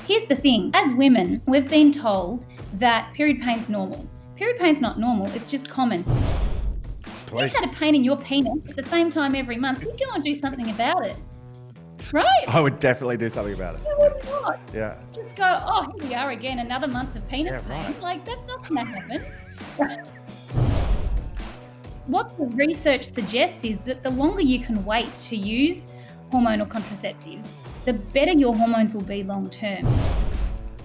Here's the thing. As women, we've been told that period pain's normal. Period pain's not normal. It's just common. If you had a pain in your penis at the same time every month, you'd go and do something about it. Right? I would definitely do something about it. You would not. Yeah. Just go, oh, here we are again, another month of penis pain. Right. Like, that's not going to happen. What the research suggests is that the longer you can wait to use hormonal contraceptives, the better your hormones will be long term.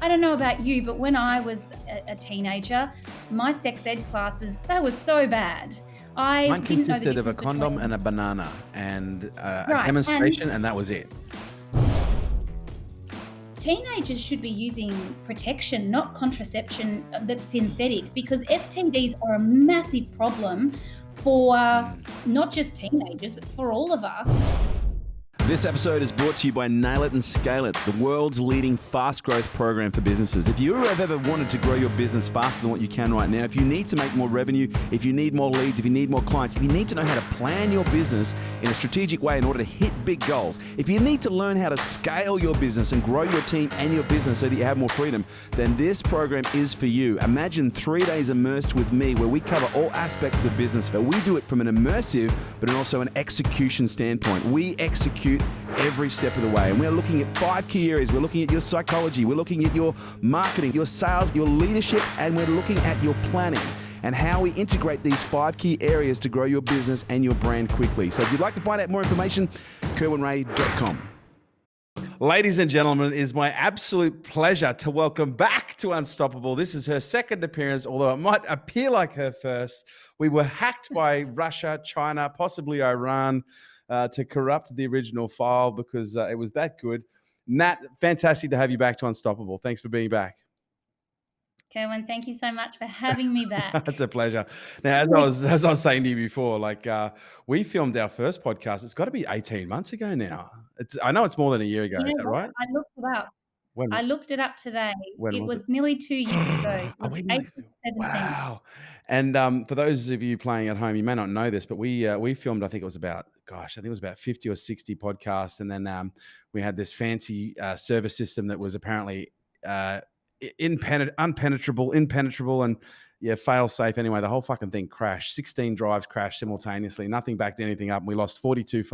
I don't know about you, but when I was a teenager, my sex ed classes, they were so bad. Mine consisted of a condom and a banana and a demonstration, and that was it. Teenagers should be using protection, not contraception that's synthetic, because STDs are a massive problem for not just teenagers, for all of us. This episode is brought to you by Nail It and Scale It, the world's leading fast growth program for businesses. If you have ever wanted to grow your business faster than what you can right now, if you need to make more revenue, if you need more leads, if you need more clients, if you need to know how to plan your business in a strategic way in order to hit big goals, if you need to learn how to scale your business and grow your team and your business so that you have more freedom, then this program is for you. Imagine 3 days immersed with me where we cover all aspects of business, but we do it from an immersive but also an execution standpoint. We execute every step of the way, and we're looking at 5 key areas. We're looking at your psychology, we're looking at your marketing, your sales, your leadership, and we're looking at your planning and how we integrate these 5 key areas to grow your business and your brand quickly. So if you'd like to find out more information, kerwinray.com. Ladies and gentlemen, it is my absolute pleasure to welcome back to Unstoppable. This is her second appearance, although it might appear like her first. We were hacked by Russia, China, possibly Iran, to corrupt the original file because it was that good. Nat, fantastic to have you back to Unstoppable. Thanks for being back. Kerwin, thank you so much for having me back. It's a pleasure. Now, as I was saying to you before, we filmed our first podcast. It's got to be 18 months ago now. I know it's more than a year ago. Is that right? I looked it up. I looked it up today. When it was was nearly 2 years ago. It was April 17th. Wow. And for those of you playing at home, you may not know this, but we filmed, I think it was about 50 or 60 podcasts. And then we had this fancy server system that was apparently impenetrable, and fail safe. Anyway, the whole fucking thing crashed. 16 drives crashed simultaneously. Nothing backed anything up. And we lost 42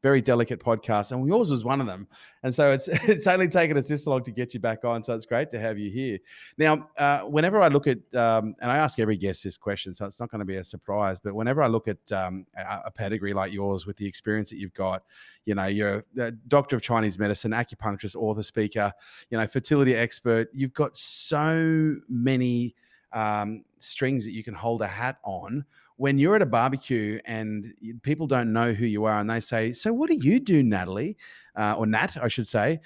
very delicate podcasts, and yours was one of them. And so it's only taken us this long to get you back on. So it's great to have you here. Now, whenever I look at, and I ask every guest this question, so it's not going to be a surprise, but whenever I look at a pedigree like yours with the experience that you've got, you're a doctor of Chinese medicine, acupuncturist, author, speaker, fertility expert. You've got so many strings that you can hold a hat on. When you're at a barbecue and people don't know who you are and they say, so what do you do, Natalie? Or Nat, I should say.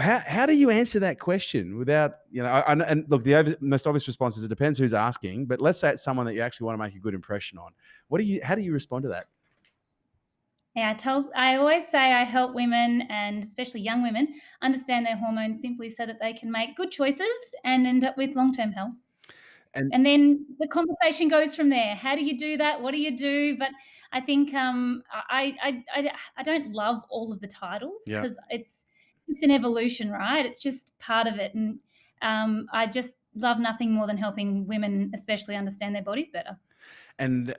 How do you answer that question without, and look, the most obvious response is it depends who's asking, but let's say it's someone that you actually want to make a good impression on. How do you respond to that? Yeah, I always say I help women, and especially young women, understand their hormones simply so that they can make good choices and end up with long-term health. And then the conversation goes from there. How do you do that? What do you do? But I think I don't love all of the titles because it's an evolution, right? It's just part of it. And I just love nothing more than helping women, especially understand their bodies better. And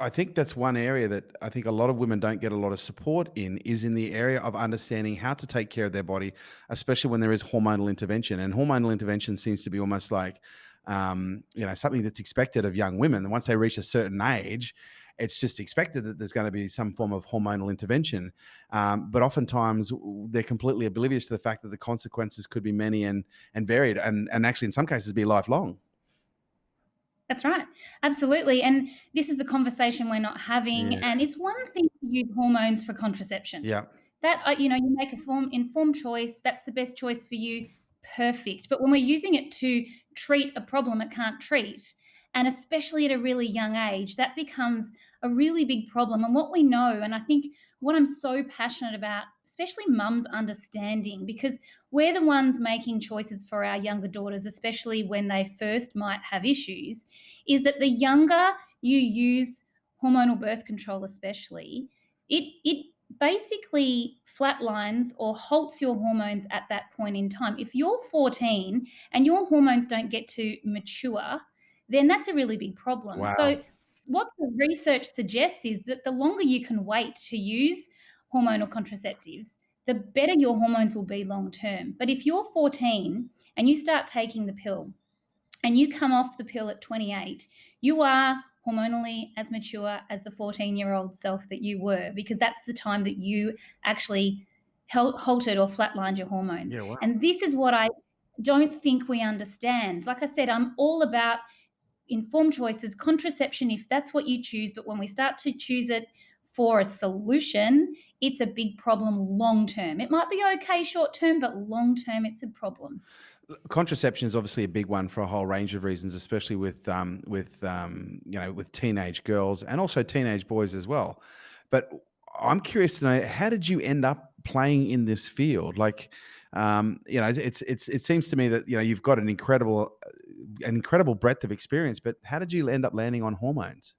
I think that's one area that I think a lot of women don't get a lot of support in, is in the area of understanding how to take care of their body, especially when there is hormonal intervention. And hormonal intervention seems to be almost like, something that's expected of young women. And once they reach a certain age, it's just expected that there's going to be some form of hormonal intervention. But oftentimes they're completely oblivious to the fact that the consequences could be many and varied, and actually in some cases be lifelong. That's right. Absolutely. And this is the conversation we're not having. Yeah. And it's one thing to use hormones for contraception. Yeah. That, you make informed choice. That's the best choice for you. Perfect. But when we're using it to treat a problem it can't treat, and especially at a really young age, that becomes a really big problem. And what we know, and I think what I'm so passionate about, especially mums understanding, because we're the ones making choices for our younger daughters, especially when they first might have issues, is that the younger you use hormonal birth control especially, it basically flatlines or halts your hormones at that point in time. If you're 14 and your hormones don't get to mature, then that's a really big problem. Wow. So, what the research suggests is that the longer you can wait to use hormonal contraceptives, the better your hormones will be long term. But if you're 14 and you start taking the pill and you come off the pill at 28, you are hormonally as mature as the 14-year-old self that you were, because that's the time that you actually halted or flatlined your hormones. Yeah, wow. And this is what I don't think we understand. Like I said, I'm all about informed choices, contraception, if that's what you choose. But when we start to choose it for a solution, it's a big problem long term. It might be okay short term, but long term, it's a problem. Contraception is obviously a big one for a whole range of reasons, especially with with teenage girls and also teenage boys as well. But I'm curious to know, how did you end up playing in this field? Like, it seems to me that you've got an incredible breadth of experience. But how did you end up landing on hormones?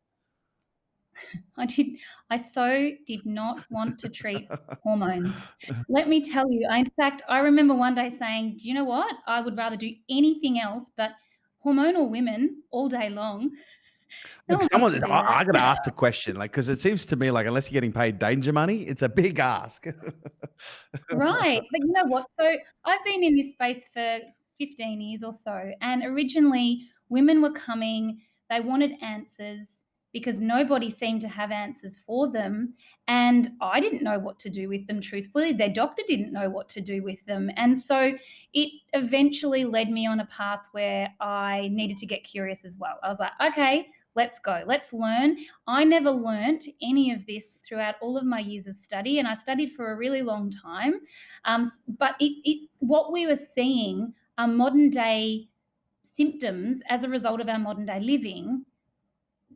I so did not want to treat hormones. Let me tell you, in fact, I remember one day saying, "Do you know what? I would rather do anything else but hormonal women all day long." No Look, one wants to do that. I got to ask the question, like, because it seems to me like unless you're getting paid danger money, it's a big ask. Right, but you know what? So I've been in this space for 15 years or so, and originally women were coming, they wanted answers because nobody seemed to have answers for them, and I didn't know what to do with them, truthfully. Their doctor didn't know what to do with them, and so it eventually led me on a path where I needed to get curious as well. I was like, "Okay, let's go. Let's learn." I never learnt any of this throughout all of my years of study, and I studied for a really long time. But what we were seeing are modern day symptoms as a result of our modern day living,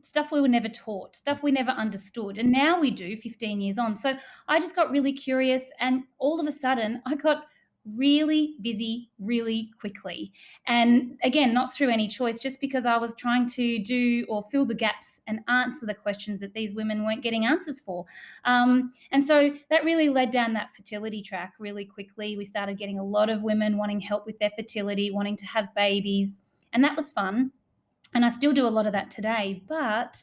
stuff we were never taught, stuff we never understood. And now we do 15 years on. So I just got really curious, and all of a sudden I got really busy really quickly. And again, not through any choice, just because I was trying to do or fill the gaps and answer the questions that these women weren't getting answers for. And so that really led down that fertility track really quickly. We started getting a lot of women wanting help with their fertility, wanting to have babies, and that was fun. And I still do a lot of that today. But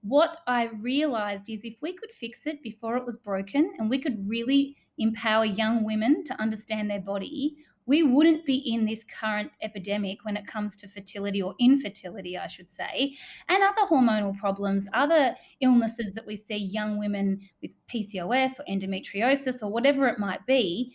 what I realized is if we could fix it before it was broken and we could really empower young women to understand their body, we wouldn't be in this current epidemic when it comes to fertility, or infertility, I should say, and other hormonal problems, other illnesses that we see young women with PCOS or endometriosis or whatever it might be.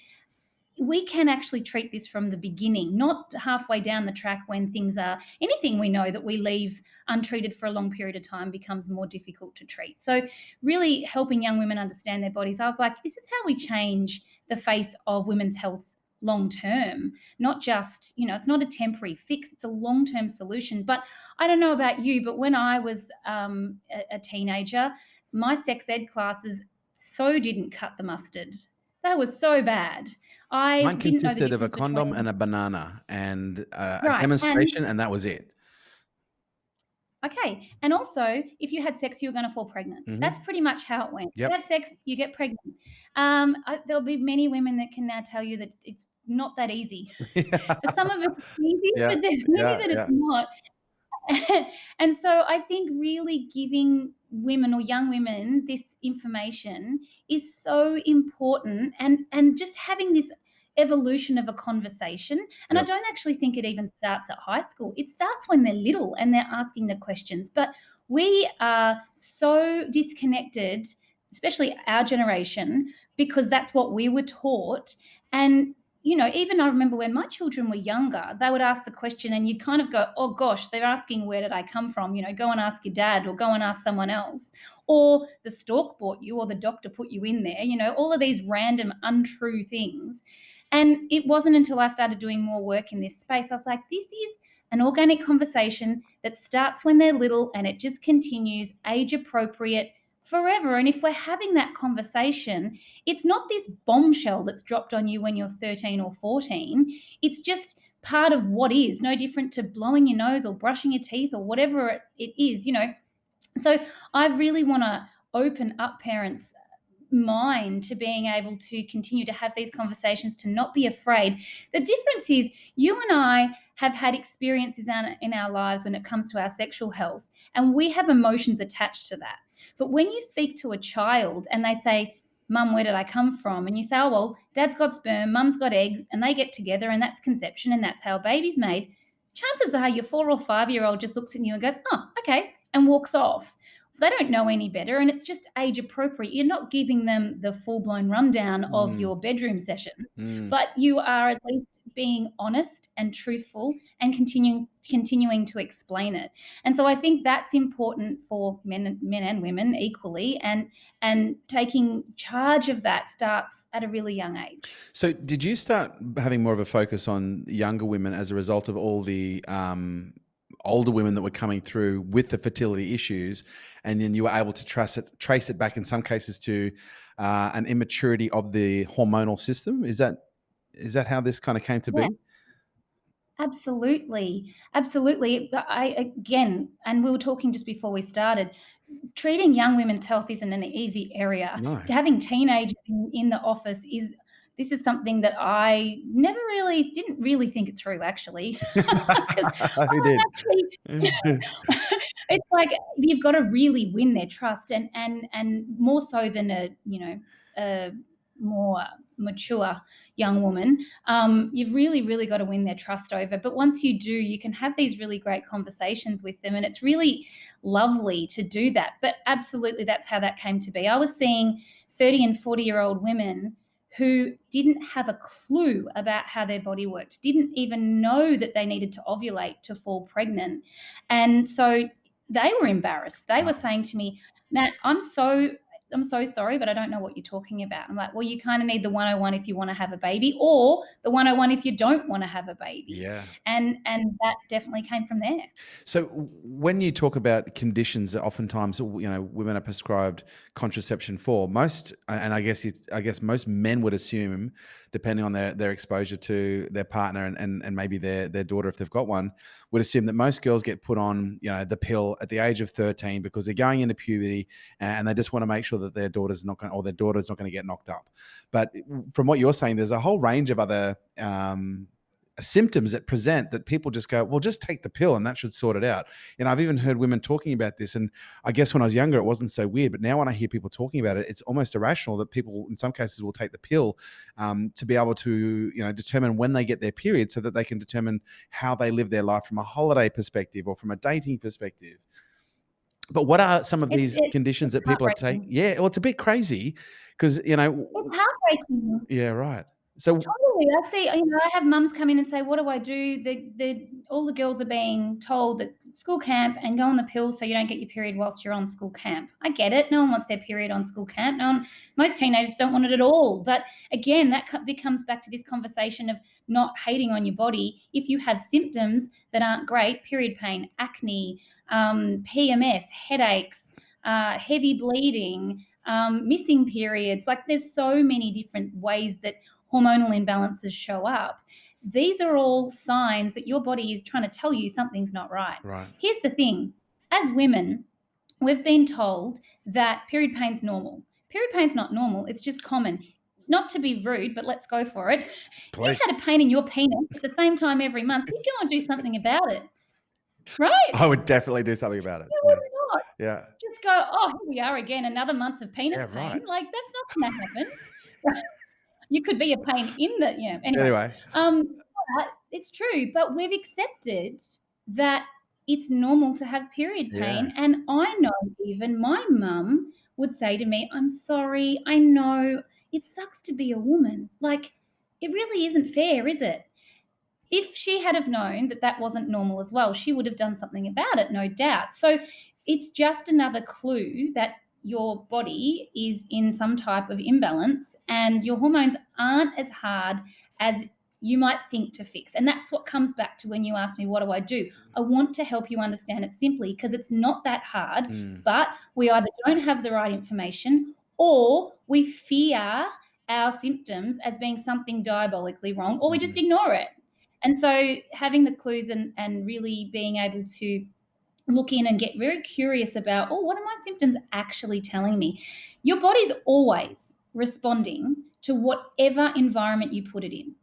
We can actually treat this from the beginning, not halfway down the track when things are anything we know that we leave untreated for a long period of time becomes more difficult to treat. So really helping young women understand their bodies. I was like, this is how we change the face of women's health long term, not just, it's not a temporary fix, it's a long-term solution. But I don't know about you, but when I was a teenager, my sex ed classes so didn't cut the mustard. That was so bad. I Mine didn't know the consisted of a difference condom between. and a banana and a Right, and demonstration, and that was it. okay, and also, if you had sex, you were gonna fall pregnant. That's Mhm. pretty much how it went. You Yep. have sex, you get pregnant. There'll be many women that can now tell you that it's not that easy. For some of it's easy, Yeah, but there's many yeah, that it's yeah. not. And so I think really giving women or young women this information is so important, and just having this evolution of a conversation. And I Yep. don't actually think it even starts at high school. It starts when they're little and they're asking the questions. But we are so disconnected, especially our generation, because that's what we were taught. And even I remember when my children were younger, they would ask the question and you kind of go, oh gosh, they're asking, where did I come from? Go and ask your dad, or go and ask someone else. Or the stork bought you, or the doctor put you in there, all of these random untrue things. And it wasn't until I started doing more work in this space, I was like, this is an organic conversation that starts when they're little and it just continues age appropriate forever. And if we're having that conversation, it's not this bombshell that's dropped on you when you're 13 or 14. It's just part of what is, no different to blowing your nose or brushing your teeth or whatever it is. So I really want to open up parents' mind to being able to continue to have these conversations, to not be afraid. The difference is you and I have had experiences in our lives when it comes to our sexual health, and we have emotions attached to that. But when you speak to a child and they say, Mum, where did I come from? And you say, oh, well, Dad's got sperm, Mum's got eggs, and they get together, and that's conception, and that's how a baby's made. Chances are your 4 or 5-year-old just looks at you and goes, oh, okay, and walks off. They don't know any better, and it's just age appropriate. You're not giving them the full-blown rundown of your bedroom session, but you are at least being honest and truthful and continuing to explain it. And so I think that's important for men and women equally, and taking charge of that starts at a really young age. So did you start having more of a focus on younger women as a result of all the older women that were coming through with the fertility issues, and then you were able to trace it back in some cases to an immaturity of the hormonal system? Is that how this kind of came to be? Absolutely. Absolutely. Again, and we were talking just before we started, treating young women's health isn't an easy area. No. Having teenagers in the office this is something that I didn't really think it through, actually. 'Cause Who did? it's like you've got to really win their trust, and more so than a more mature young woman. You've really got to win their trust over. But once you do, you can have these really great conversations with them, and it's really lovely to do that. But absolutely, that's how that came to be. I was seeing 30 and 40-year-old women who didn't have a clue about how their body worked, didn't even know that they needed to ovulate to fall pregnant. And so they were embarrassed. They were saying to me, Nat, I'm so sorry, but I don't know what you're talking about. I'm like, well, you kind of need the 101 if you want to have a baby, or the 101 if you don't want to have a baby. Yeah. And that definitely came from there. So when you talk about conditions that oftentimes, women are prescribed contraception for, most, and I guess most men would assume, depending on their exposure to their partner and maybe their daughter, if they've got one, would assume that most girls get put on, the pill at the age of 13 because they're going into puberty and they just want to make sure that their daughter's not going to get knocked up. But from what you're saying, there's a whole range of other symptoms that present that people just go, well, just take the pill and that should sort it out. And I've even heard women talking about this. And I guess when I was younger, it wasn't so weird. But now when I hear people talking about it, it's almost irrational that people in some cases will take the pill to be able to, determine when they get their period so that they can determine how they live their life from a holiday perspective or from a dating perspective. But what are some of these conditions that people are taking? Yeah, well, it's a bit crazy because, it's heartbreaking. Yeah, right. So totally, I see. I have mums come in and say, "What do I do?" All the girls are being told that school camp and go on the pill so you don't get your period whilst you're on school camp. I get it. No one wants their period on school camp. Most teenagers don't want it at all. But again, that becomes back to this conversation of not hating on your body. If you have symptoms that aren't great, period pain, acne, PMS, headaches, heavy bleeding, missing periods, like there's so many different ways that hormonal imbalances show up. These are all signs that your body is trying to tell you something's not right. Right. Here's the thing. As women, we've been told that period pain's normal. Period pain's not normal. It's just common. Not to be rude, but let's go for it. Please. If you had a pain in your penis at the same time every month, you'd go and do something about it. Right? I would definitely do something about it. You would not. Yeah. Just go, oh, here we are again, another month of penis pain. Right. Like, that's not going to happen. You could be a pain in the, Anyway. But it's true. But we've accepted that it's normal to have period pain. Yeah. And I know even my mum would say to me, I'm sorry, I know it sucks to be a woman. Like, it really isn't fair, is it? If she had have known that that wasn't normal as well, she would have done something about it, no doubt. So it's just another clue that your body is in some type of imbalance and your hormones aren't as hard as you might think to fix. And that's what comes back to when you ask me, what do I do? I want to help you understand it simply because it's not that hard, but we either don't have the right information or we fear our symptoms as being something diabolically wrong, or we just ignore it. And so having the clues and really being able to look in and get very curious about, oh, what are my symptoms actually telling me? Your body's always responding to whatever environment you put it in.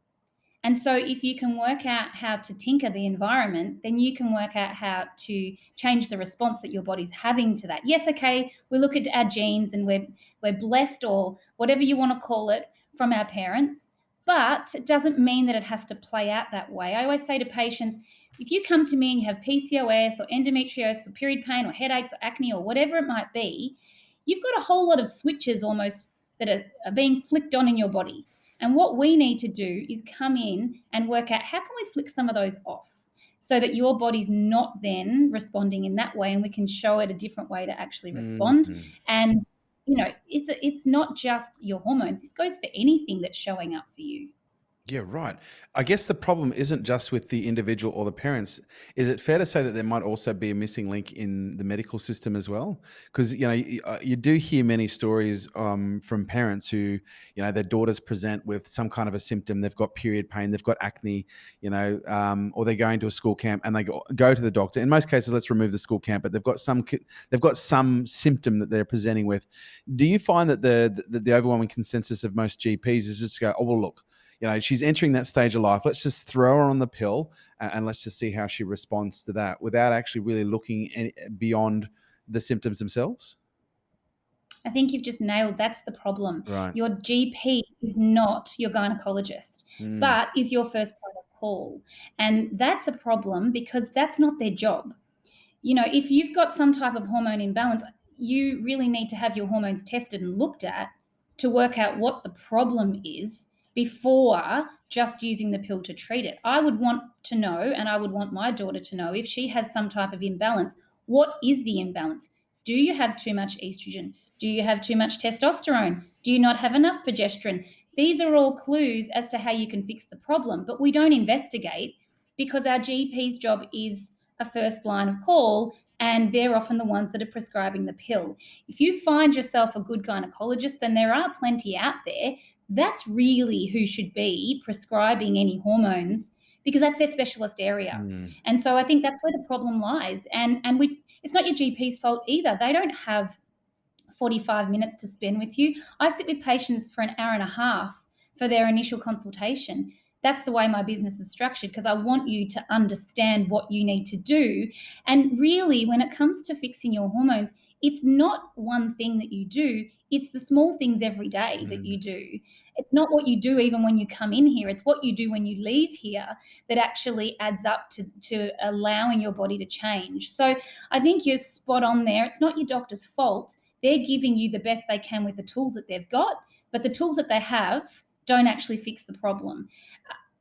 And so if you can work out how to tinker the environment, then you can work out how to change the response that your body's having to that. Yes, okay, we look at our genes and we're blessed, or whatever you want to call it, from our parents, but it doesn't mean that it has to play out that way. I always say to patients, if you come to me and you have PCOS or endometriosis or period pain or headaches or acne or whatever it might be, you've got a whole lot of switches almost that are being flicked on in your body. And what we need to do is come in and work out, how can we flick some of those off so that your body's not then responding in that way, and we can show it a different way to actually respond. And, it's not just your hormones. This goes for anything that's showing up for you. Yeah, right. I guess the problem isn't just with the individual or the parents. Is it fair to say that there might also be a missing link in the medical system as well? Because you do hear many stories from parents who, their daughters present with some kind of a symptom. They've got period pain, they've got acne, or they're going to a school camp and they go to the doctor. In most cases, let's remove the school camp, but they've got some symptom that they're presenting with. Do you find that the overwhelming consensus of most GPs is just to go, oh well, look, she's entering that stage of life. Let's just throw her on the pill and let's just see how she responds to that, without actually really looking beyond the symptoms themselves? I think you've just nailed, that's the problem. Right. Your GP is not your gynecologist, but is your first point of call. And that's a problem because that's not their job. If you've got some type of hormone imbalance, you really need to have your hormones tested and looked at to work out what the problem is before just using the pill to treat it. I would want to know, and I would want my daughter to know, if she has some type of imbalance, what is the imbalance? Do you have too much estrogen? Do you have too much testosterone? Do you not have enough progesterone? These are all clues as to how you can fix the problem, but we don't investigate because our GP's job is a first line of call, and they're often the ones that are prescribing the pill. If you find yourself a good gynecologist, and there are plenty out there, that's really who should be prescribing any hormones, because that's their specialist area. And so I think that's where the problem lies. And it's not your GP's fault either. They don't have 45 minutes to spend with you. I sit with patients for an hour and a half for their initial consultation. That's the way my business is structured, because I want you to understand what you need to do. And really, when it comes to fixing your hormones, it's not one thing that you do. It's the small things every day that you do. It's not what you do even when you come in here. It's what you do when you leave here that actually adds up to allowing your body to change. So I think you're spot on there. It's not your doctor's fault. They're giving you the best they can with the tools that they've got, but the tools that they have don't actually fix the problem.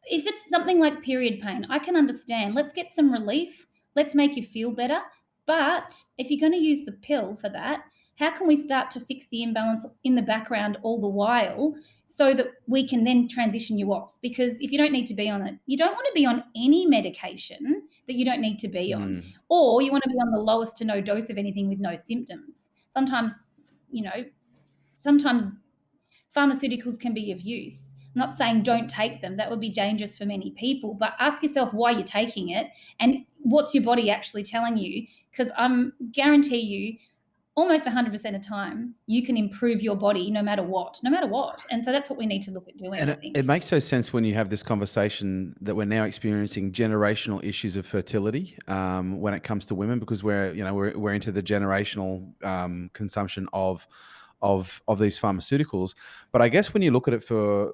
If it's something like period pain, I can understand. Let's get some relief. Let's make you feel better. But if you're going to use the pill for that, how can we start to fix the imbalance in the background all the while so that we can then transition you off? Because if you don't need to be on it, you don't want to be on any medication that you don't need to be on, or you want to be on the lowest to no dose of anything with no symptoms. Sometimes pharmaceuticals can be of use. I'm not saying don't take them. That would be dangerous for many people, but ask yourself why you're taking it and what's your body actually telling you, because I guarantee you almost 100% of the time you can improve your body no matter what. And so that's what we need to look at doing, And I think. it makes so sense when you have this conversation that we're now experiencing generational issues of fertility when it comes to women, because we're into the generational consumption of these pharmaceuticals. But I guess when you look at it for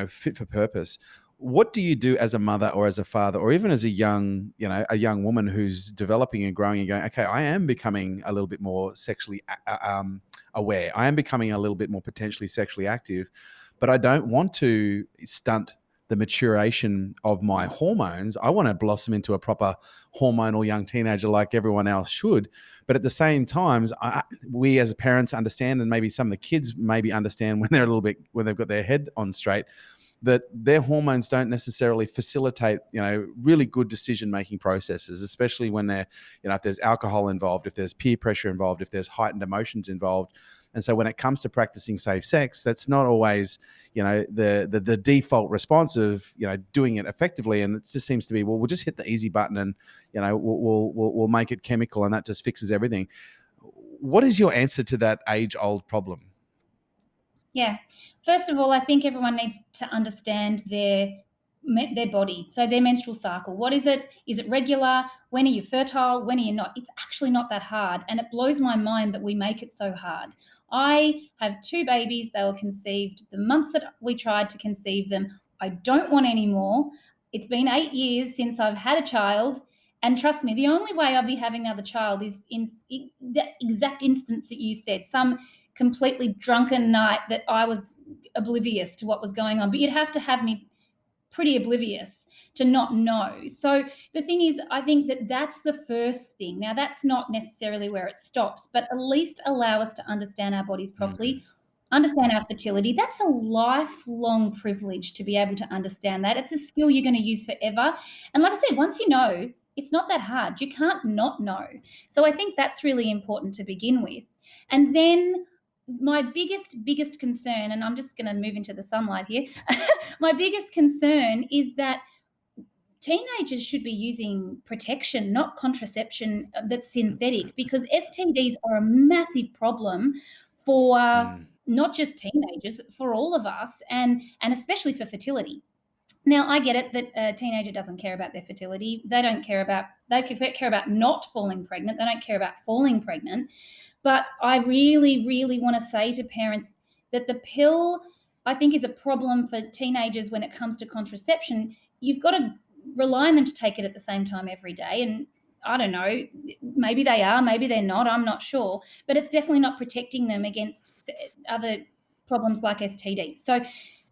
fit for purpose, what do you do as a mother or as a father, or even as a young woman who's developing and growing and going, okay, I am becoming a little bit more sexually aware. I am becoming a little bit more potentially sexually active, but I don't want to stunt the maturation of my hormones. I want to blossom into a proper hormonal young teenager like everyone else should. But at the same time, we as parents understand, and maybe some of the kids maybe understand when they've got their head on straight, that their hormones don't necessarily facilitate, really good decision-making processes, especially when they're, if there's alcohol involved, if there's peer pressure involved, if there's heightened emotions involved. And so when it comes to practicing safe sex, that's not always, the default response of, doing it effectively. And it just seems to be, well, we'll just hit the easy button and, we'll make it chemical and that just fixes everything. What is your answer to that age-old problem? Yeah. First of all, I think everyone needs to understand their body. So their menstrual cycle. What is it? Is it regular? When are you fertile? When are you not? It's actually not that hard. And it blows my mind that we make it so hard. I have 2 babies. They were conceived the months that we tried to conceive them. I don't want any more. It's been 8 years since I've had a child. And trust me, the only way I'll be having another child is in that exact instance that you said, some completely drunken night that I was oblivious to what was going on. But you'd have to have me pretty oblivious to not know. So the thing is, I think that that's the first thing. Now, that's not necessarily where it stops, but at least allow us to understand our bodies properly, understand our fertility. That's a lifelong privilege to be able to understand that. It's a skill you're going to use forever. And like I said, once you know, it's not that hard. You can't not know. So I think that's really important to begin with. And then my biggest concern, and I'm just going to move into the sunlight here. My biggest concern is that teenagers should be using protection, not contraception that's synthetic, because STDs are a massive problem for not just teenagers, for all of us, and especially for fertility. Now, I get it that a teenager doesn't care about their fertility. They care about not falling pregnant. They don't care about falling pregnant. But I really, really want to say to parents that the pill, I think, is a problem for teenagers when it comes to contraception. You've got to rely on them to take it at the same time every day. And I don't know, maybe they are, maybe they're not, I'm not sure. But it's definitely not protecting them against other problems like STDs. So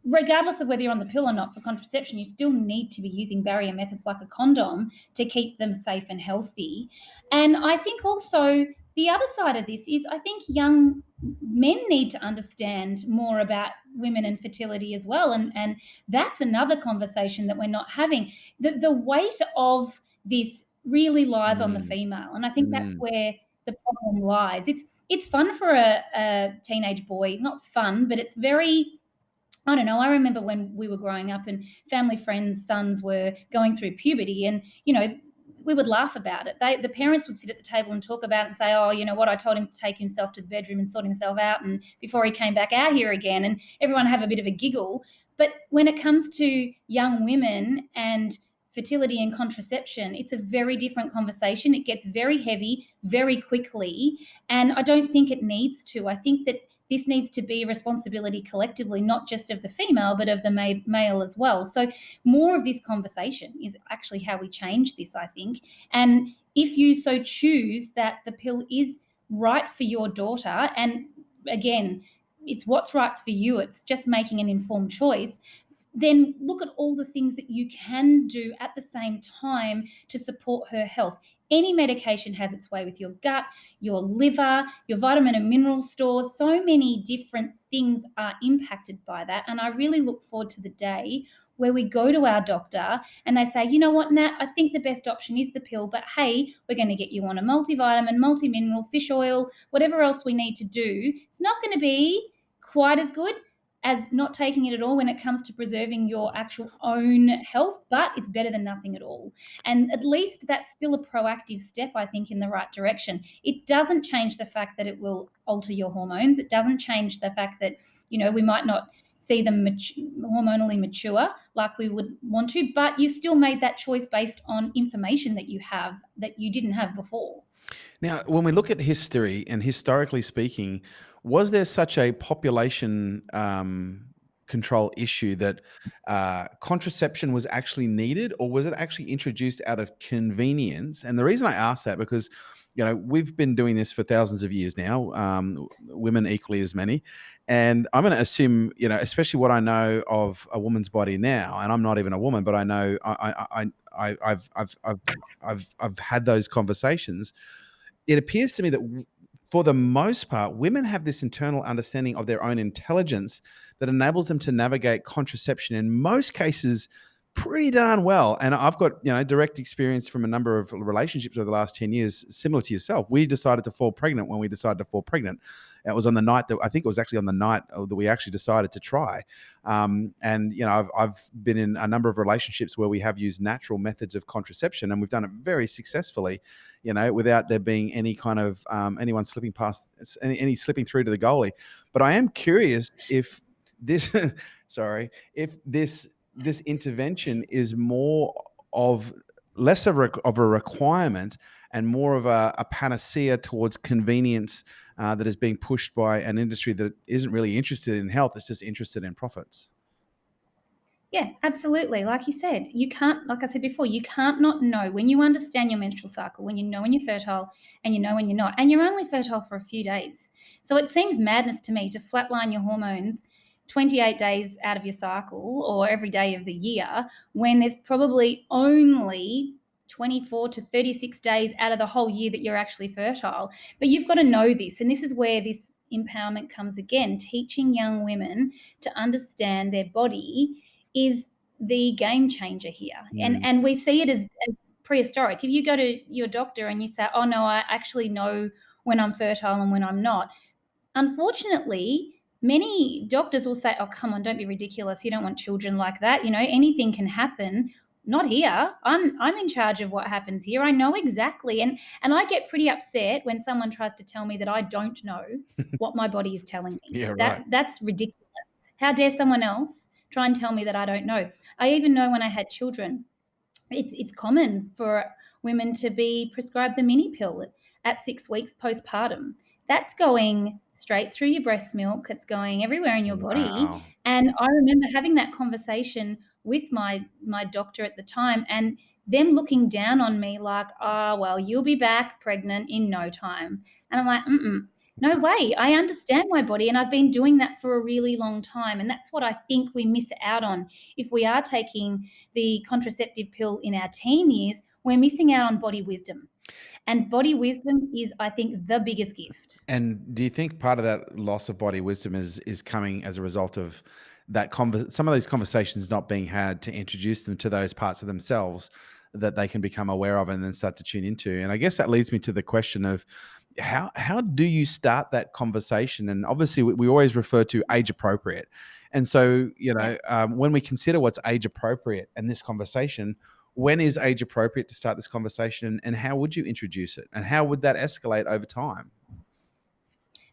regardless of whether you're on the pill or not for contraception, you still need to be using barrier methods like a condom to keep them safe and healthy. And I think also the other side of this is I think young men need to understand more about women and fertility as well. And that's another conversation that we're not having. The weight of this really lies on the female. And I think that's where the problem lies. It's fun for a teenage boy, not fun, but it's very, I don't know. I remember when we were growing up and family friends' sons were going through puberty and, we would laugh about it. The parents would sit at the table and talk about it and say, oh, you know what, I told him to take himself to the bedroom and sort himself out and before he came back out here again, and everyone have a bit of a giggle. But when it comes to young women and fertility and contraception, it's a very different conversation. It gets very heavy very quickly, and I don't think it needs to. I think that this needs to be a responsibility collectively, not just of the female, but of the male as well. So more of this conversation is actually how we change this, I think. And if you so choose that the pill is right for your daughter, and again, it's what's right for you, it's just making an informed choice, then look at all the things that you can do at the same time to support her health. Any medication has its way with your gut, your liver, your vitamin and mineral stores. So many different things are impacted by that. And I really look forward to the day where we go to our doctor and they say, you know what, Nat, I think the best option is the pill, but hey, we're going to get you on a multivitamin, multimineral, fish oil, whatever else we need to do. It's not going to be quite as good as not taking it at all when it comes to preserving your actual own health, but it's better than nothing at all. And at least that's still a proactive step, I think, in the right direction. It doesn't change the fact that it will alter your hormones. It doesn't change the fact that, we might not see them hormonally mature like we would want to, but you still made that choice based on information that you have that you didn't have before. Now, when we look at history and historically speaking, was there such a population control issue that contraception was actually needed, or was it actually introduced out of convenience? And the reason I ask that, because we've been doing this for thousands of years now, women equally as many, and I'm going to assume, especially what I know of a woman's body now, and I'm not even a woman, but I know I've had those conversations. It appears to me that for the most part, women have this internal understanding of their own intelligence that enables them to navigate contraception in most cases pretty darn well. And I've got, direct experience from a number of relationships over the last 10 years, similar to yourself. We decided to fall pregnant when we decided to fall pregnant. It was on the night I think it was actually on the night that we actually decided to try. And, I've been in a number of relationships where we have used natural methods of contraception, and we've done it very successfully, without there being any kind of anyone slipping past, any slipping through to the goalie. But I am curious if this, sorry, if this intervention is more of less of a requirement and more of a panacea towards convenience that is being pushed by an industry that isn't really interested in health. It's just interested in profits. Yeah, absolutely. Like you said, you can't, like I said before, you can't not know when you understand your menstrual cycle, when you know when you're fertile and you know when you're not. And you're only fertile for a few days. So it seems madness to me to flatline your hormones 28 days out of your cycle or every day of the year when there's probably only 24 to 36 days out of the whole year that you're actually fertile. But you've got to know this. And this is where this empowerment comes again, teaching young women to understand their body is the game changer here. And we see it as prehistoric. If you go to your doctor and you say, oh, no, I actually know when I'm fertile and when I'm not, unfortunately, many doctors will say, oh, come on, don't be ridiculous. You don't want children like that. Anything can happen. Not here. I'm in charge of what happens here. I know exactly. And I get pretty upset when someone tries to tell me that I don't know what my body is telling me. Yeah, right. That's ridiculous. How dare someone else try and tell me that I don't know? I even know when I had children, it's common for women to be prescribed the mini pill at 6 weeks postpartum. That's going straight through your breast milk. It's going everywhere in your body. Wow. And I remember having that conversation with my doctor at the time and them looking down on me like, oh, well, you'll be back pregnant in no time. And I'm like, no way. I understand my body and I've been doing that for a really long time. And that's what I think we miss out on. If we are taking the contraceptive pill in our teen years, we're missing out on body wisdom. And body wisdom is, I think, the biggest gift. And do you think part of that loss of body wisdom is coming as a result of that some of those conversations not being had to introduce them to those parts of themselves that they can become aware of and then start to tune into? And I guess that leads me to the question of how do you start that conversation? And obviously we always refer to age appropriate. And so, when we consider what's age appropriate in this conversation, when is age appropriate to start this conversation, and how would you introduce it, and how would that escalate over time?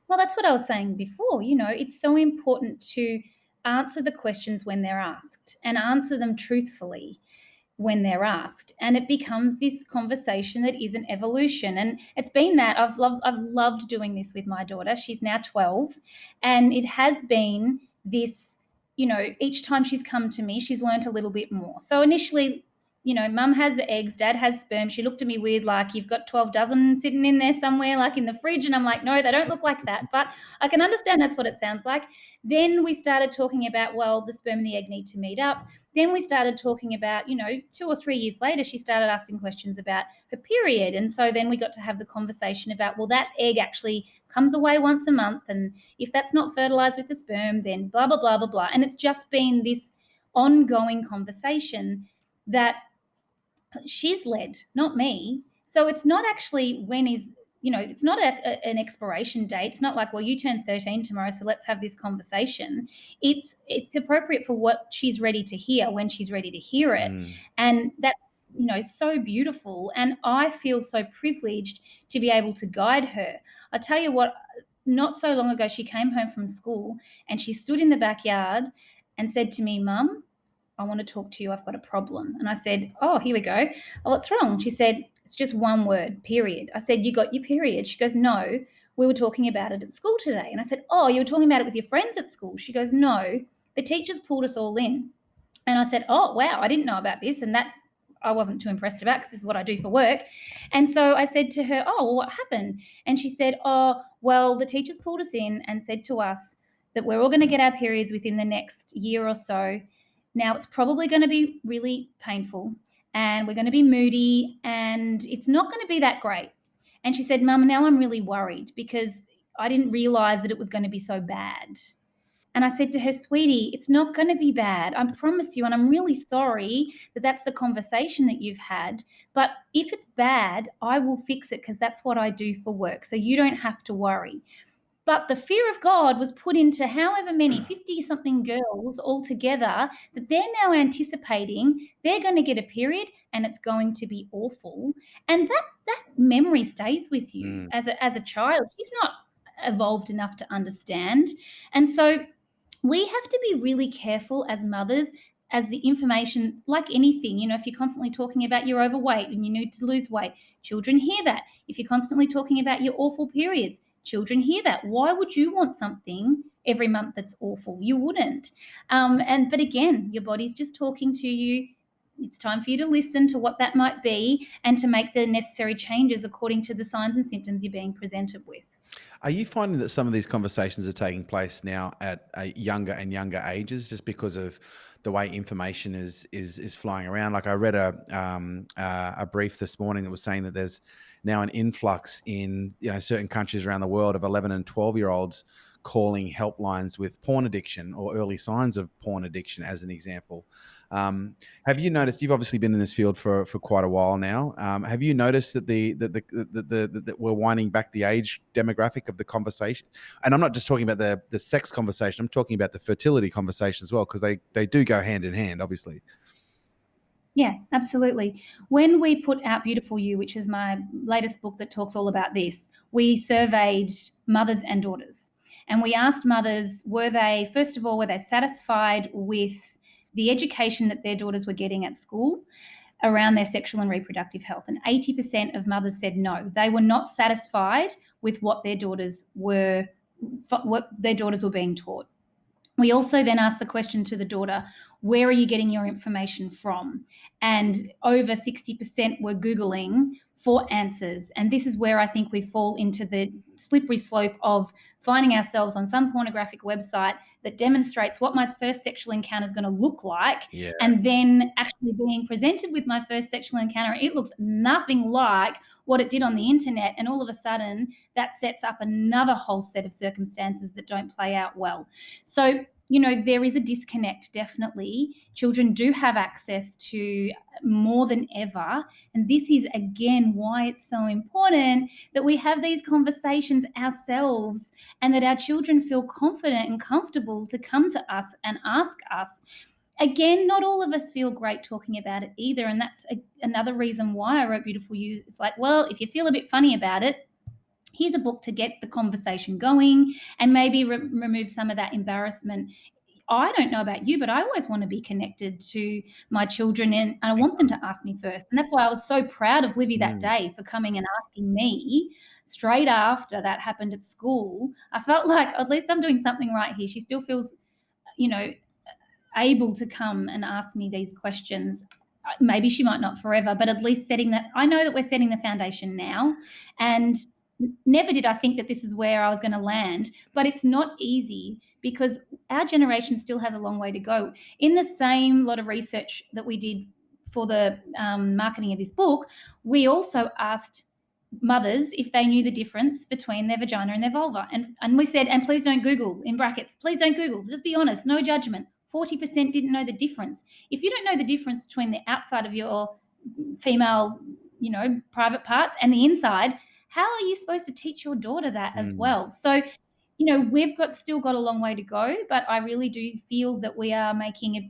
Well, that's what I was saying before. It's so important to answer the questions when they're asked and answer them truthfully when they're asked. And it becomes this conversation that is an evolution. And it's been that I've loved doing this with my daughter. She's now 12. And it has been this, each time she's come to me, she's learnt a little bit more. So initially, mum has eggs, dad has sperm. She looked at me weird, like, you've got 12 dozen sitting in there somewhere, like in the fridge. And I'm like, no, they don't look like that. But I can understand that's what it sounds like. Then we started talking about, well, the sperm and the egg need to meet up. Then we started talking about, 2 or 3 years later, she started asking questions about her period. And so then we got to have the conversation about, well, that egg actually comes away once a month. And if that's not fertilized with the sperm, then blah, blah, blah, blah, blah. And it's just been this ongoing conversation that she's led, not me. So it's not actually it's not an expiration date. It's not like, well, you turn 13 tomorrow, so let's have this conversation. It's appropriate for what she's ready to hear when she's ready to hear it. And that's, so beautiful. And I feel so privileged to be able to guide her. I tell you what, not so long ago, she came home from school and she stood in the backyard and said to me, Mum, I want to talk to you. I've got a problem. And I said, oh, here we go. Oh, what's wrong? She said, it's just one word, period. I said, you got your period? She goes, no, we were talking about it at school today. And I said, oh, you were talking about it with your friends at school? She goes, no, the teachers pulled us all in. And I said, oh, wow, I didn't know about this. And that I wasn't too impressed about because this is what I do for work. And so I said to her, oh, well, what happened? And she said, oh, well, the teachers pulled us in and said to us that we're all going to get our periods within the next year or so. Now, it's probably going to be really painful and we're going to be moody and it's not going to be that great. And she said, Mum, now I'm really worried because I didn't realize that it was going to be so bad. And I said to her, sweetie, it's not going to be bad. I promise you. And I'm really sorry that that's the conversation that you've had. But if it's bad, I will fix it because that's what I do for work. So you don't have to worry. But the fear of God was put into however many 50-something girls all together that they're now anticipating they're going to get a period and it's going to be awful. And that memory stays with you as a child. She's not evolved enough to understand. And so we have to be really careful as mothers as the information, like anything, if you're constantly talking about you're overweight and you need to lose weight, children hear that. If you're constantly talking about your awful periods, children hear that. Why would you want something every month that's awful? You wouldn't. But again, your body's just talking to you. It's time for you to listen to what that might be and to make the necessary changes according to the signs and symptoms you're being presented with. Are you finding that some of these conversations are taking place now at younger and younger ages, just because of the way information is flying around? Like I read a brief this morning that was saying that there's now an influx in certain countries around the world of 11 and 12-year-olds calling helplines with porn addiction or early signs of porn addiction, as an example. Have you noticed? You've obviously been in this field for quite a while now. Have you noticed that that we're winding back the age demographic of the conversation? And I'm not just talking about the sex conversation. I'm talking about the fertility conversation as well, because they do go hand in hand, obviously. Yeah, absolutely. When we put out Beautiful You, which is my latest book that talks all about this, we surveyed mothers and daughters. And we asked mothers, were they satisfied with the education that their daughters were getting at school around their sexual and reproductive health? And 80% of mothers said no. They were not satisfied with what their daughters were being taught. We also then asked the question to the daughter, where are you getting your information from? And over 60% were Googling for answers. And this is where I think we fall into the slippery slope of finding ourselves on some pornographic website that demonstrates what my first sexual encounter is going to look like. Yeah. And then actually being presented with my first sexual encounter, it looks nothing like what it did on the internet. And all of a sudden that sets up another whole set of circumstances that don't play out well. So, there is a disconnect, definitely. Children do have access to more than ever. And this is, again, why it's so important that we have these conversations ourselves and that our children feel confident and comfortable to come to us and ask us. Again, not all of us feel great talking about it either. And that's another reason why I wrote Beautiful You. It's like, well, if you feel a bit funny about it, here's a book to get the conversation going and maybe remove some of that embarrassment. I don't know about you, but I always want to be connected to my children and I want them to ask me first. And that's why I was so proud of Livy that day for coming and asking me straight after that happened at school. I felt like at least I'm doing something right here. She still feels, able to come and ask me these questions. Maybe she might not forever, but at least I know that we're setting the foundation now. And never did I think that this is where I was going to land, but it's not easy because our generation still has a long way to go. In the same lot of research that we did for the marketing of this book, we also asked mothers if they knew the difference between their vagina and their vulva. And we said, and please don't Google, in brackets, please don't Google, just be honest, no judgment. 40% didn't know the difference. If you don't know the difference between the outside of your female, private parts and the inside, how are you supposed to teach your daughter that as well? So, we've still got a long way to go, but I really do feel that we are making it,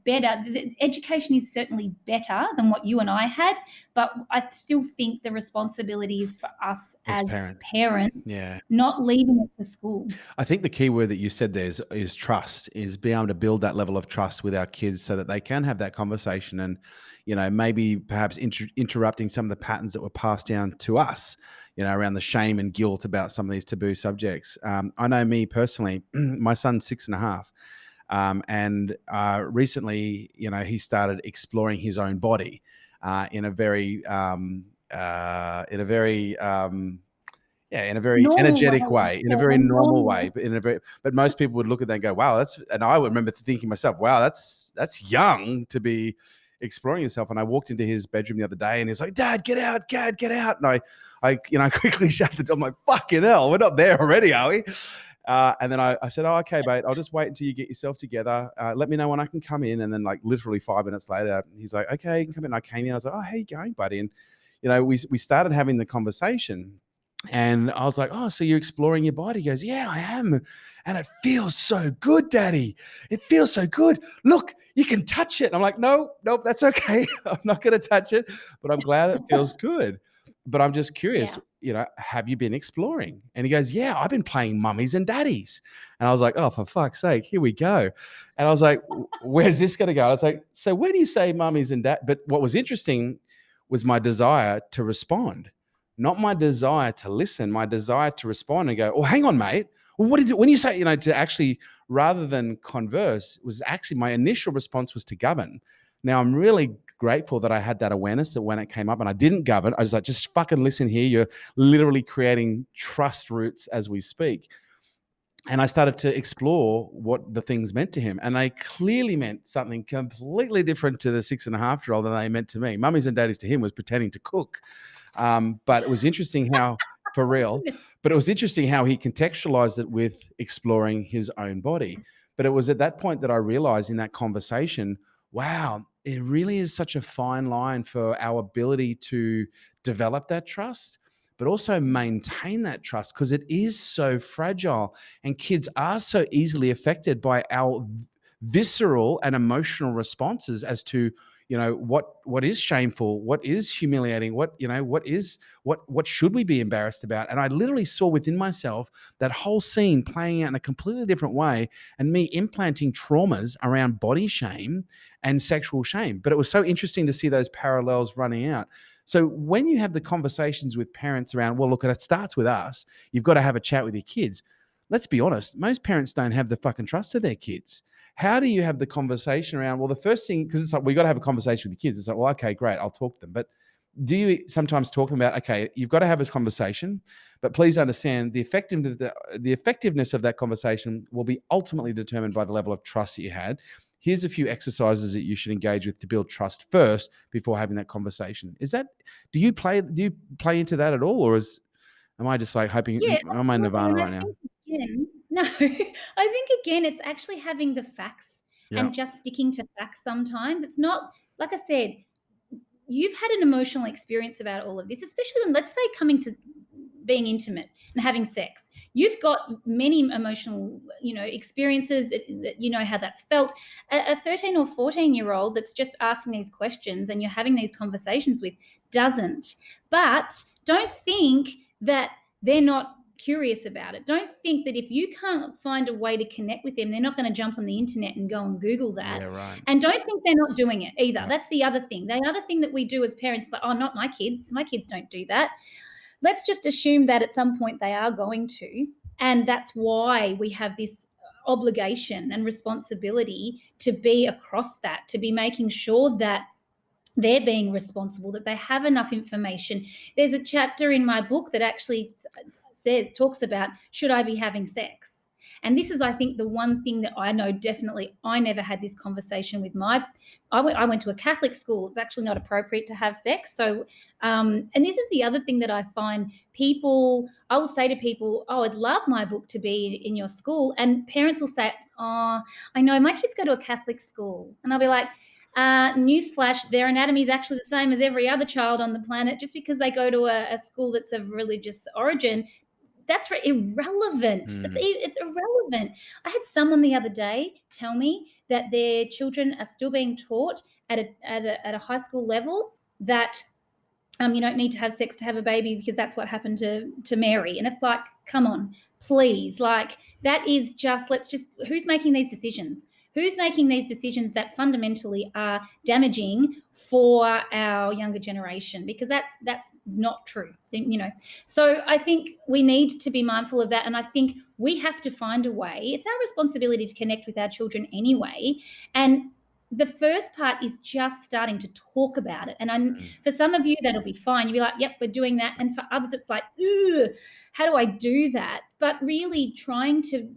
better. The education is certainly better than what you and I had, but I still think the responsibility is for us as parents, not leaving it to school. I think the key word that you said there is trust, is being able to build that level of trust with our kids so that they can have that conversation and, maybe perhaps interrupting some of the patterns that were passed down to us, around the shame and guilt about some of these taboo subjects. I know me personally, my son's 6.5. And recently, he started exploring his own body in a very energetic way, in a very normal way, but most people would look at that and go, wow, and I would remember thinking to myself, wow, that's young to be exploring yourself. And I walked into his bedroom the other day and he's like, Dad, get out. And I quickly shut the door. I'm like, fucking hell, we're not there already, are we? And then I said, oh, okay, mate, I'll just wait until you get yourself together. Let me know when I can come in. And then like literally 5 minutes later, he's like, okay, you can come in. And I came in. I was like, oh, how you going, buddy? And, we started having the conversation. And I was like, oh, so you're exploring your body? He goes, yeah, I am. And it feels so good, Daddy. It feels so good. Look, you can touch it. And I'm like, nope, that's okay. I'm not going to touch it, but I'm glad it feels good. But I'm just curious, have you been exploring? And he goes, yeah, I've been playing mummies and daddies. And I was like, oh, for fuck's sake, here we go. And I was like, where's this going to go? I was like, so when you say mummies and dad, but what was interesting was my desire to respond, not my desire to listen, my desire to respond and go, oh, hang on, mate. Well, what is it when you say, to actually, rather than converse, was actually my initial response was to govern. Now I'm really grateful that I had that awareness that when it came up and I didn't govern, I was like, just fucking listen here. You're literally creating trust roots as we speak. And I started to explore what the things meant to him. And they clearly meant something completely different to the 6.5-year-old than they meant to me. Mummies and daddies to him was pretending to cook. But it was interesting how, for real, but it was interesting how he contextualized it with exploring his own body. But it was at that point that I realized in that conversation, wow, it really is such a fine line for our ability to develop that trust, but also maintain that trust, because it is so fragile and kids are so easily affected by our visceral and emotional responses as to what is shameful, what is humiliating, what should we be embarrassed about. And I literally saw within myself that whole scene playing out in a completely different way, and me implanting traumas around body shame and sexual shame. But it was so interesting to see those parallels running out. So when you have the conversations with parents around, well, look, it starts with us, you've got to have a chat with your kids. Let's be honest, most parents don't have the fucking trust of their kids. How do you have the conversation around, well, the first thing, because it's like, we got to have a conversation with the kids. It's like, well, okay, great, I'll talk to them. But do you sometimes talk to them about, okay, you've got to have this conversation, but please understand the effectiveness of that conversation will be ultimately determined by the level of trust that you had. Here's a few exercises that you should engage with to build trust first before having that conversation. Do you play into that at all? Or am I just like hoping, am I nirvana right now? No, I think again, it's actually having the facts and just sticking to facts sometimes. It's not, like I said, you've had an emotional experience about all of this, especially when, let's say, coming to being intimate and having sex. You've got many emotional, experiences, how that's felt. A 13 or 14-year-old that's just asking these questions and you're having these conversations with doesn't. But don't think that they're not curious about it. Don't think that if you can't find a way to connect with them, they're not going to jump on the internet and go and Google that. Yeah, right. And don't think they're not doing it either. Yeah. That's the other thing. The other thing that we do as parents, like, oh, not my kids. My kids don't do that. Let's just assume that at some point they are going to. And that's why we have this obligation and responsibility to be across that, to be making sure that they're being responsible, that they have enough information. There's a chapter in my book that actually talks about, should I be having sex? And this is, I think, the one thing that I know definitely I never had this conversation with I went to a Catholic school. It's actually not appropriate to have sex. So, and this is the other thing that I find I will say to people, oh, I'd love my book to be in your school. And parents will say, oh, I know my kids go to a Catholic school. And I'll be like, newsflash, their anatomy is actually the same as every other child on the planet. Just because they go to a school that's of religious origin, that's irrelevant. It's irrelevant. I had someone the other day tell me that their children are still being taught at a high school level that you don't need to have sex to have a baby because that's what happened to Mary. And it's like, come on, please. Like, that is just, who's making these decisions? Who's making these decisions that fundamentally are damaging for our younger generation? Because that's not true, So I think we need to be mindful of that. And I think we have to find a way. It's our responsibility to connect with our children anyway. And the first part is just starting to talk about it. And for some of you, that'll be fine. You'll be like, yep, we're doing that. And for others, it's like, how do I do that? But really trying to,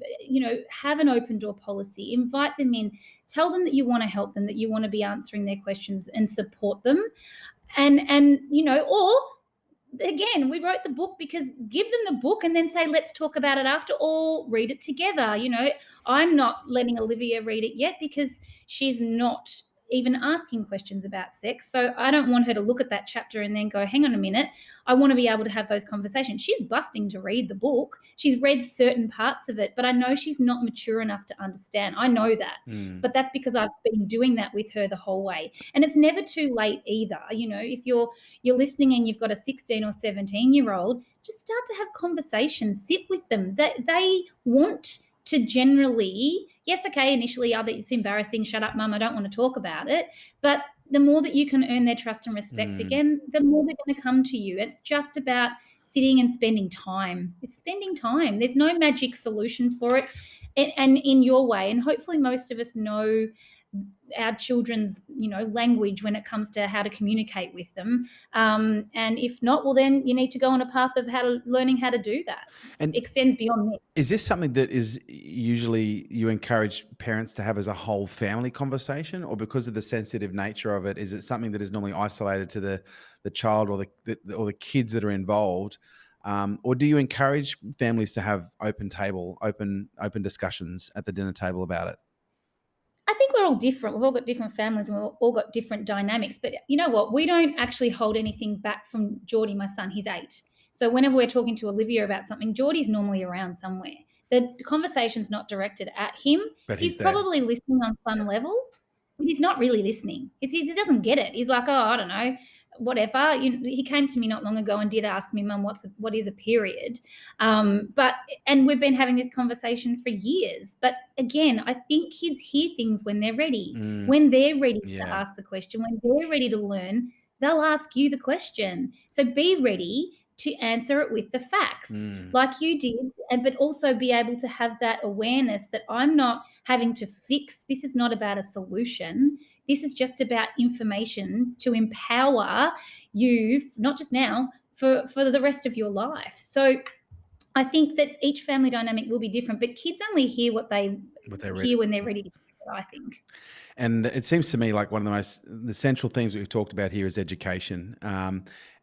have an open door policy, invite them in, tell them that you want to help them, that you want to be answering their questions and support them. And or again, we wrote the book because give them the book and then say, let's talk about it after, or read it together. You know, I'm not letting Olivia read it yet because she's not even asking questions about sex. So I don't want her to look at that chapter and then go, hang on a minute. I want to be able to have those conversations. She's busting to read the book. She's read certain parts of it, but I know she's not mature enough to understand. I know that. But that's because I've been doing that with her the whole way. And it's never too late either. You know, if you're listening and you've got a 16 or 17-year-old, just start to have conversations, sit with them. They want to generally, yes, okay, initially, it's embarrassing, shut up, mum, I don't want to talk about it. But the more that you can earn their trust and respect again, the more they're going to come to you. It's just about sitting and spending time. It's spending time. There's no magic solution for it. And in your way, and hopefully most of us know our children's, you know, language when it comes to how to communicate with them. And if not, well, then you need to go on a path of learning how to do that. And it extends beyond this. Is this something that is usually you encourage parents to have as a whole family conversation, or because of the sensitive nature of it, is it something that is normally isolated to the child or the kids that are involved? Or do you encourage families to have open discussions at the dinner table about it? I think we're all different. We've all got different families and we've all got different dynamics. But you know what? We don't actually hold anything back from Geordie, my son. He's 8. So whenever we're talking to Olivia about something, Geordie's normally around somewhere. The conversation's not directed at him. But he's there. probably listening on some level, but he's not really listening. He doesn't get it. He's like, oh, I don't know, whatever. He came to me not long ago and did ask me, Mum, what is a period? And we've been having this conversation for years. But again, I think kids hear things when they're ready. When they're ready to ask the question, when they're ready to learn, they'll ask you the question. So be ready to answer it with the facts like you did, but also be able to have that awareness that I'm not having to fix. This is not about a solution. This is just about information to empower you, not just now, for the rest of your life. So I think that each family dynamic will be different, but kids only hear what they hear when they're ready to hear it, I think. And it seems to me like one of the central themes we've talked about here is education.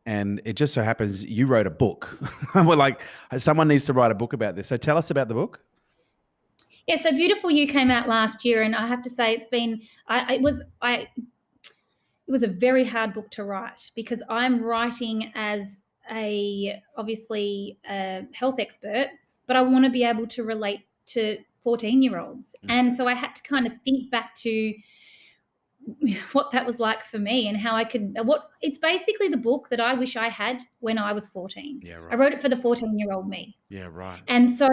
And it just so happens you wrote a book. We're like, someone needs to write a book about this. So tell us about the book. Yeah, so Beautiful You came out last year, and I have to say it was a very hard book to write because I'm writing as obviously a health expert, but I want to be able to relate to 14-year-olds. And so I had to kind of think back to what that was like for me and how it's basically the book that I wish I had when I was 14. Yeah, right. I wrote it for the 14-year-old me. Yeah, right. And so,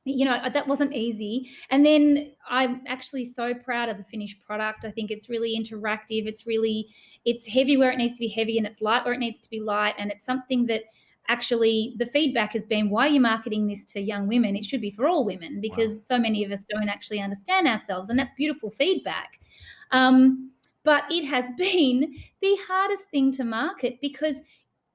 you know, that wasn't easy. And then I'm actually so proud of the finished product. I think it's really interactive. It's heavy where it needs to be heavy and it's light where it needs to be light. And it's something that actually the feedback has been, why are you marketing this to young women? It should be for all women because so many of us don't actually understand ourselves. And that's beautiful feedback. But it has been the hardest thing to market because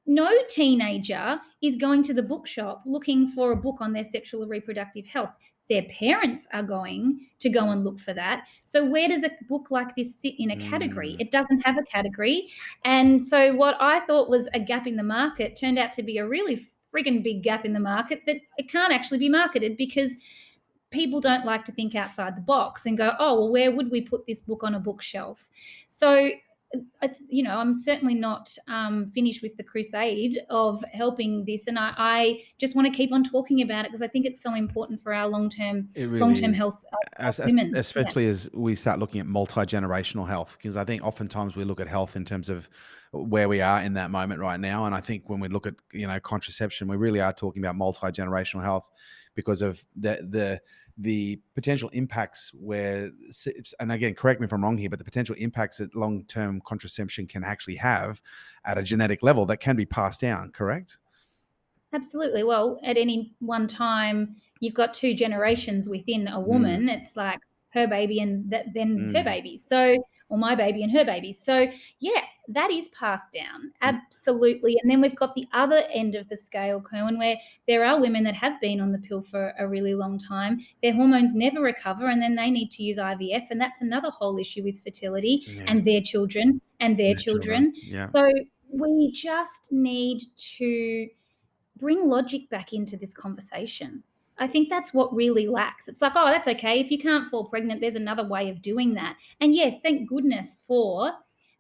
no teenager is going to the bookshop looking for a book on their sexual and reproductive health. Their parents are going to go and look for that. So where does a book like this sit in a category? It doesn't have a category. And so what I thought was a gap in the market turned out to be a really friggin' big gap in the market that it can't actually be marketed because people don't like to think outside the box and go, oh, well, where would we put this book on a bookshelf? So it's, you know, I'm certainly not finished with the crusade of helping this, and I just want to keep on talking about it because I think it's so important for our long-term health of women. Especially as we start looking at multi-generational health, because I think oftentimes we look at health in terms of where we are in that moment right now, and I think when we look at, you know, contraception, we really are talking about multi-generational health because of the potential impacts where, and again, correct me if I'm wrong here, but the potential impacts that long-term contraception can actually have at a genetic level that can be passed down, correct? Absolutely. Well, at any one time, you've got 2 generations within a woman. It's like her baby and then her baby. So, or my baby and her baby. So, yeah, that is passed down. Absolutely. And then we've got the other end of the scale, Kerwin, where there are women that have been on the pill for a really long time. Their hormones never recover and then they need to use IVF. And that's another whole issue with fertility and their children and their children. Yeah. So we just need to bring logic back into this conversation. I think that's what really lacks. It's like, oh, that's okay. If you can't fall pregnant, there's another way of doing that. And yeah, thank goodness for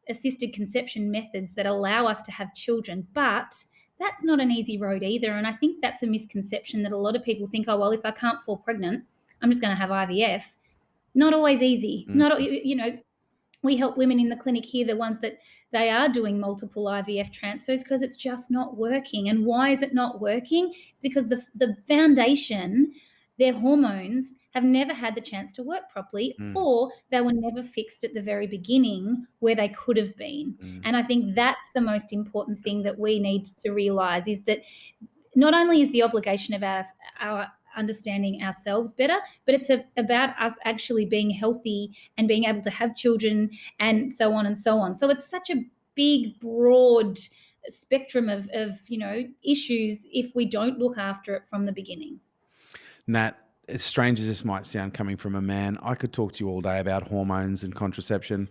assisted conception methods that allow us to have children. But that's not an easy road either. And I think that's a misconception that a lot of people think, oh, well, if I can't fall pregnant, I'm just going to have IVF. Not always easy. Not, you know, we help women in the clinic here, the ones that they are doing multiple IVF transfers, because it's just not working. And why is it not working? It's because the foundation, their hormones, have never had the chance to work properly, or they were never fixed at the very beginning where they could have been. And I think that's the most important thing that we need to realize, is that not only is the obligation of our understanding ourselves better, but it's about us actually being healthy and being able to have children and so on and so on. So it's such a big, broad spectrum of you know, issues if we don't look after it from the beginning. Nat, as strange as this might sound coming from a man, I could talk to you all day about hormones and contraception.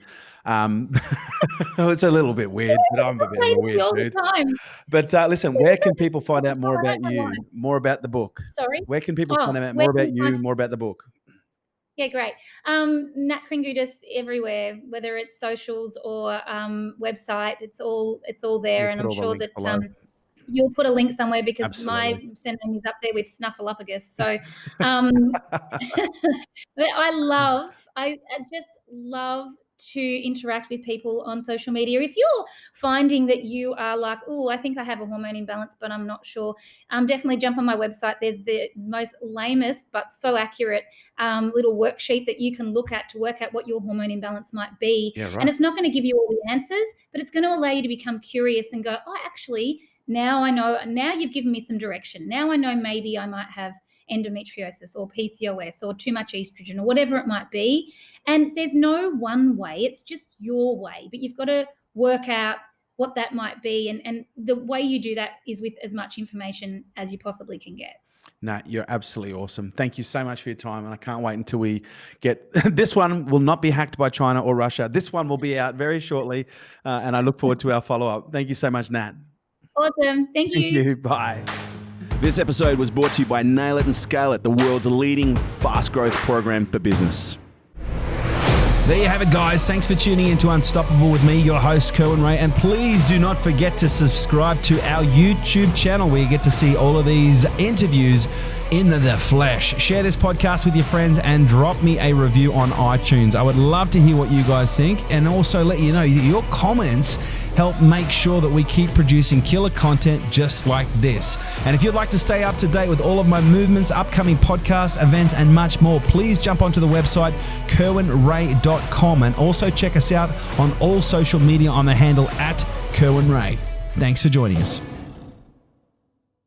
It's a little bit weird, but I'm a bit of a weird all dude. the time. But listen, where can people find out more about you, more about the book? Sorry? Where can people find out more about you, more about the book? Yeah, great. Nat Kringoudis everywhere, whether it's socials or website, it's all there. And I'm sure that you'll put a link somewhere, because my surname is up there with Snuffleupagus. So but I just love to interact with people on social media. If you're finding that you are like, oh, I think I have a hormone imbalance, but I'm not sure, definitely jump on my website. There's the most lamest but so accurate little worksheet that you can look at to work out what your hormone imbalance might be. Yeah, right. And it's not going to give you all the answers, but it's going to allow you to become curious and go, oh, actually, now I know, now you've given me some direction. Now I know maybe I might have endometriosis or PCOS or too much estrogen or whatever it might be. And there's no one way, it's just your way, but you've got to work out what that might be. And the way you do that is with as much information as you possibly can get. Nat, you're absolutely awesome. Thank you so much for your time. And I can't wait until we get, this one will not be hacked by China or Russia. This one will be out very shortly. And I look forward to our follow-up. Thank you so much, Nat. Awesome. Thank you. Thank you. Bye. This episode was brought to you by Nail It and Scale It, the world's leading fast growth program for business. There you have it, guys. Thanks for tuning in to Unstoppable with me, your host, Kerwin Ray. And please do not forget to subscribe to our YouTube channel, where you get to see all of these interviews in the flesh. Share this podcast with your friends and drop me a review on iTunes. I would love to hear what you guys think, and also let you know that your comments help make sure that we keep producing killer content just like this. And if you'd like to stay up to date with all of my movements, upcoming podcasts, events, and much more, please jump onto the website kerwinray.com, and also check us out on all social media on the handle @KerwinRay. Thanks for joining us.